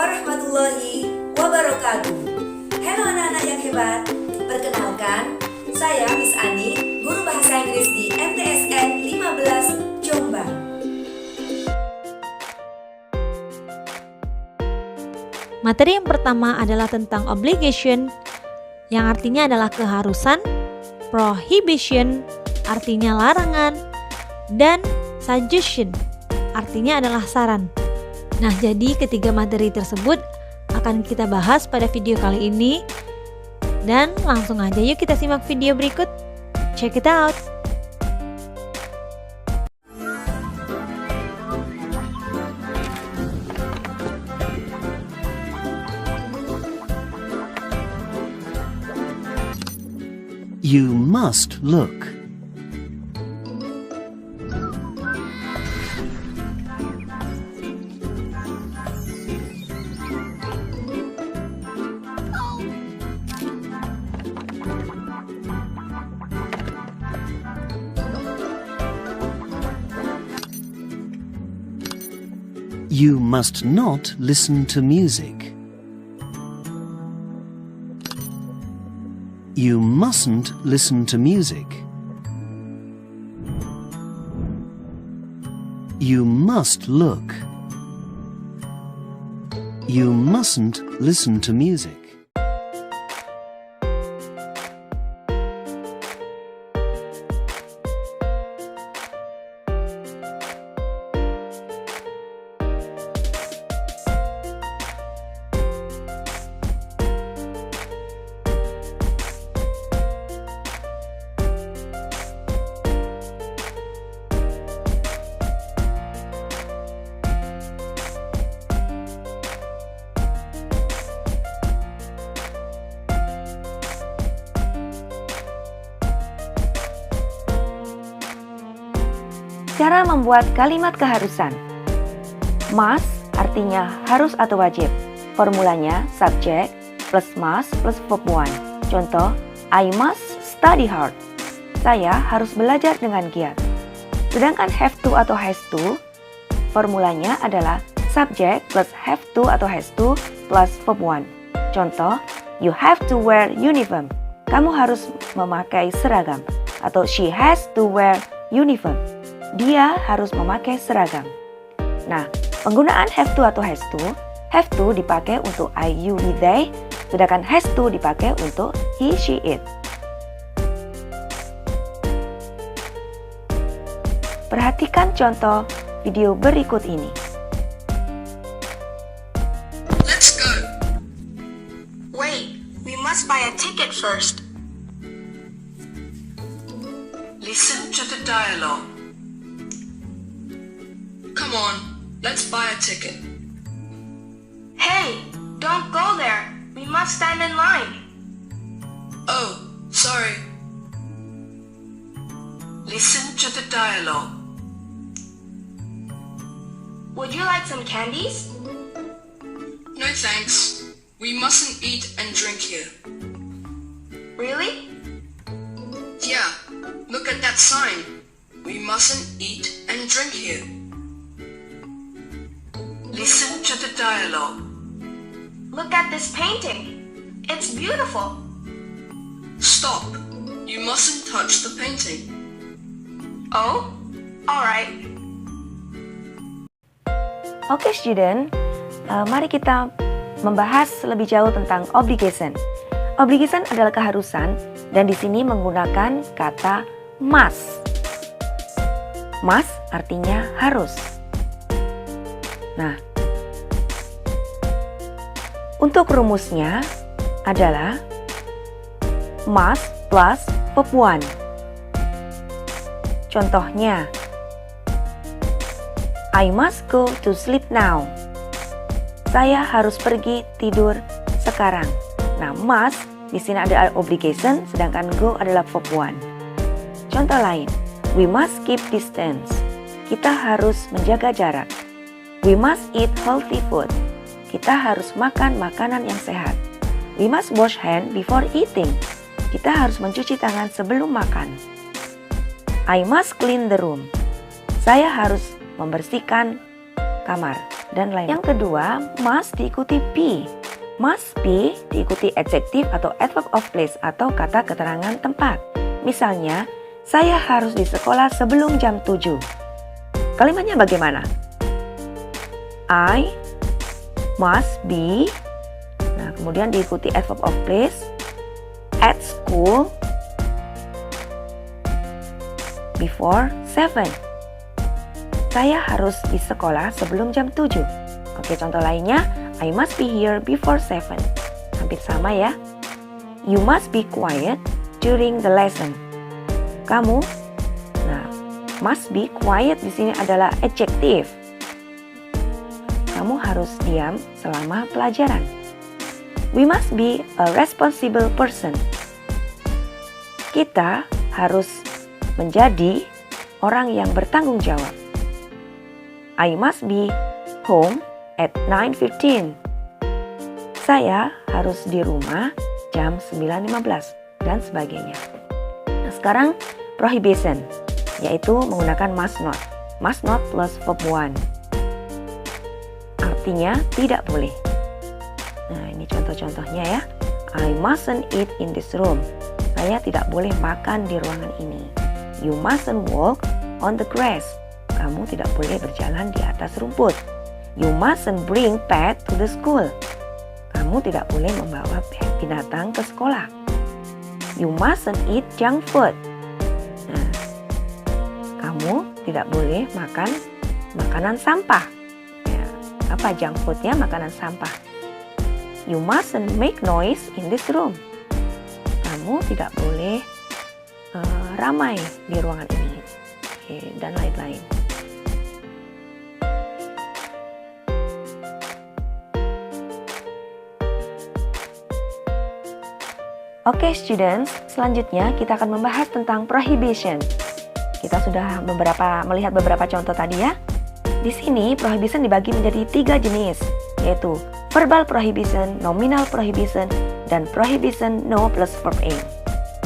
warahmatullahi wabarakatuh. Halo anak-anak yang hebat. Perkenalkan, saya Miss Ani, guru bahasa Inggris di MTSN 15 Jombang. Materi yang pertama adalah tentang obligation, yang artinya adalah keharusan, prohibition, artinya larangan, dan suggestion, artinya adalah saran. Nah, jadi ketiga materi tersebut akan kita bahas pada video kali ini. Dan langsung aja yuk kita simak video berikut. Check it out! You must look. You must not listen to music. You mustn't listen to music. You must look. You mustn't listen to music. Cara membuat kalimat keharusan. Must artinya harus atau wajib. Formulanya subject plus must plus verb 1. Contoh, I must study hard. Saya harus belajar dengan giat. Sedangkan have to atau has to, formulanya adalah subject plus have to atau has to plus verb 1. Contoh, you have to wear uniform. Kamu harus memakai seragam. Atau she has to wear uniform. Dia harus memakai seragam. Nah, penggunaan have to atau has to dipakai untuk I, you, we, they, sedangkan has to dipakai untuk he, she, it. Perhatikan contoh video berikut ini. Let's go. Wait, we must buy a ticket first. Listen to the dialogue. Come on, let's buy a ticket. Hey, don't go there. We must stand in line. Oh, sorry. Listen to the dialogue. Would you like some candies? No thanks. We mustn't eat and drink here. Really? Yeah, look at that sign. We mustn't eat and drink here. Listen to the dialogue. Look at this painting. It's beautiful. Stop. You mustn't touch the painting. Oh? Alright. Oke student, mari kita membahas lebih jauh tentang obligation. Obligation adalah keharusan dan di sini menggunakan kata must. Must artinya harus. Nah, untuk rumusnya adalah must plus verb 1. Contohnya, I must go to sleep now. Saya harus pergi tidur sekarang. Nah, must di sini ada obligation, sedangkan go adalah verb 1. Contoh lain, we must keep distance. Kita harus menjaga jarak. We must eat healthy food. Kita harus makan makanan yang sehat. We must wash hand before eating. Kita harus mencuci tangan sebelum makan. I must clean the room. Saya harus membersihkan kamar, dan lain. Yang kedua, must diikuti be. Must be diikuti adjective atau adverb of place atau kata keterangan tempat. Misalnya, saya harus di sekolah sebelum jam 7. Kalimatnya bagaimana? I must be, nah kemudian diikuti adverb of place, at school before 7. Saya harus di sekolah sebelum jam 7. Oke, contoh lainnya, I must be here before 7. Hampir sama ya. You must be quiet during the lesson. Kamu, nah, must be quiet di sini adalah adjective. Kamu harus diam selama pelajaran. We must be a responsible person. Kita harus menjadi orang yang bertanggung jawab. I must be home at 9:15. Saya harus di rumah jam 9:15 dan sebagainya. Nah, sekarang prohibition, yaitu menggunakan must not. Must not plus verb 1. Artinya tidak boleh. Nah, ini contoh-contohnya ya. I mustn't eat in this room. Saya tidak boleh makan di ruangan ini. You mustn't walk on the grass. Kamu tidak boleh berjalan di atas rumput. You mustn't bring pet to the school. Kamu tidak boleh membawa binatang ke sekolah. You mustn't eat junk food. Nah, kamu tidak boleh makan makanan sampah. Ya, apa junk foodnya? Makanan sampah. You mustn't make noise in this room. Kamu tidak boleh ramai di ruangan ini. Oke, dan lain-lain. Oke students, selanjutnya kita akan membahas tentang prohibition. Kita sudah melihat beberapa contoh tadi ya. Di sini prohibition dibagi menjadi 3 jenis, yaitu verbal prohibition, nominal prohibition, dan prohibition no plus verb aim.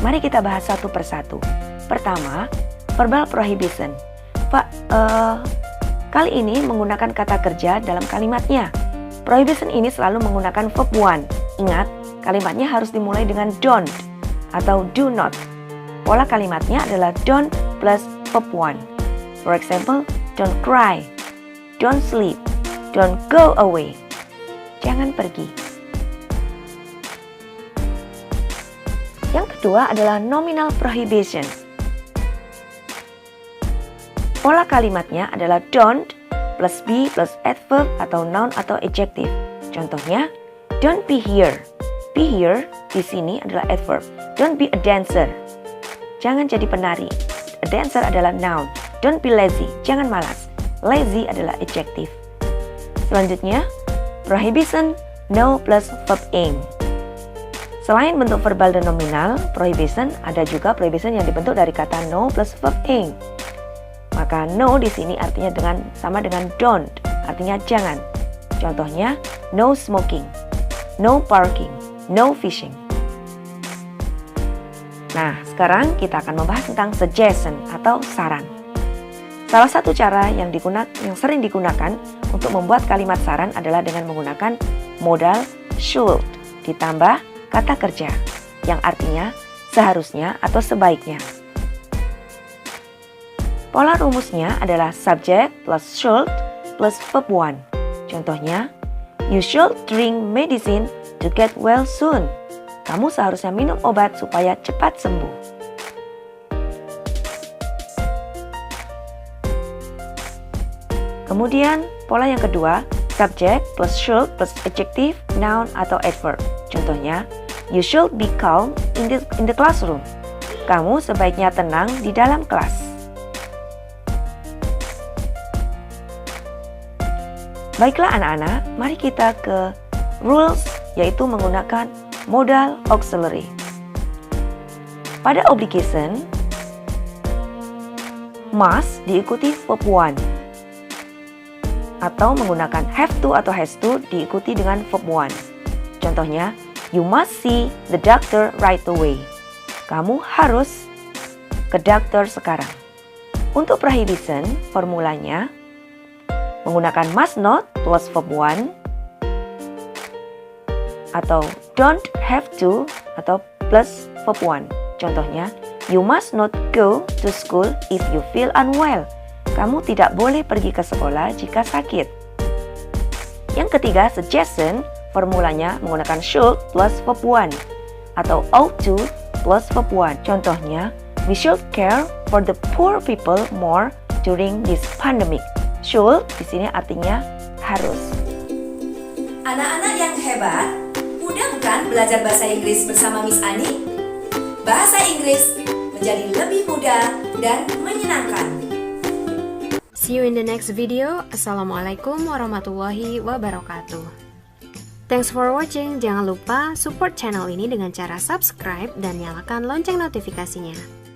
Mari kita bahas satu persatu. Pertama, verbal prohibition. Kali ini menggunakan kata kerja dalam kalimatnya. Prohibition ini selalu menggunakan verb 1. Ingat, kalimatnya harus dimulai dengan don't atau do not. Pola kalimatnya adalah don't plus verb 1. For example, don't cry, don't sleep, don't go away. Jangan pergi. Yang kedua adalah nominal prohibition. Pola kalimatnya adalah don't plus be plus adverb atau noun atau adjective. Contohnya, don't be here. Be here di sini adalah adverb. Don't be a dancer. Jangan jadi penari. A dancer adalah noun. Don't be lazy. Jangan malas. Lazy adalah adjective. Selanjutnya, prohibition no plus verb aim. Selain bentuk verbal dan nominal, prohibition ada juga prohibition yang dibentuk dari kata no plus verb aim. Maka no di sini artinya sama dengan don't, artinya jangan. Contohnya, no smoking, no parking, no fishing. Nah, sekarang kita akan membahas tentang suggestion atau saran. Salah satu cara yang sering digunakan untuk membuat kalimat saran adalah dengan menggunakan modal should ditambah kata kerja yang artinya seharusnya atau sebaiknya. Pola rumusnya adalah subject plus should plus verb 1. Contohnya, you should drink medicine to get well soon. Kamu seharusnya minum obat supaya cepat sembuh. Kemudian, pola yang kedua, subject plus should plus adjective, noun atau adverb. Contohnya, you should be calm in the classroom. Kamu sebaiknya tenang di dalam kelas. Baiklah anak-anak, mari kita ke rules, yaitu menggunakan modal auxiliary. Pada obligation, must diikuti verb 1 atau menggunakan have to atau has to diikuti dengan verb 1. Contohnya, you must see the doctor right away. Kamu harus ke dokter sekarang. Untuk prohibition, formulanya menggunakan must not plus verb one, atau don't have to atau plus verb one. Contohnya, you must not go to school if you feel unwell. Kamu tidak boleh pergi ke sekolah jika sakit. Yang ketiga, suggestion, formulanya menggunakan should plus verb one atau ought to plus verb one. Contohnya, we should care for the poor people more during this pandemic. Should di sini artinya harus. Anak-anak yang hebat, mudah bukan belajar bahasa Inggris bersama Miss Ani? Bahasa Inggris menjadi lebih mudah dan menyenangkan. See you in the next video. Assalamualaikum warahmatullahi wabarakatuh. Thanks for watching. Jangan lupa support channel ini dengan cara subscribe dan nyalakan lonceng notifikasinya.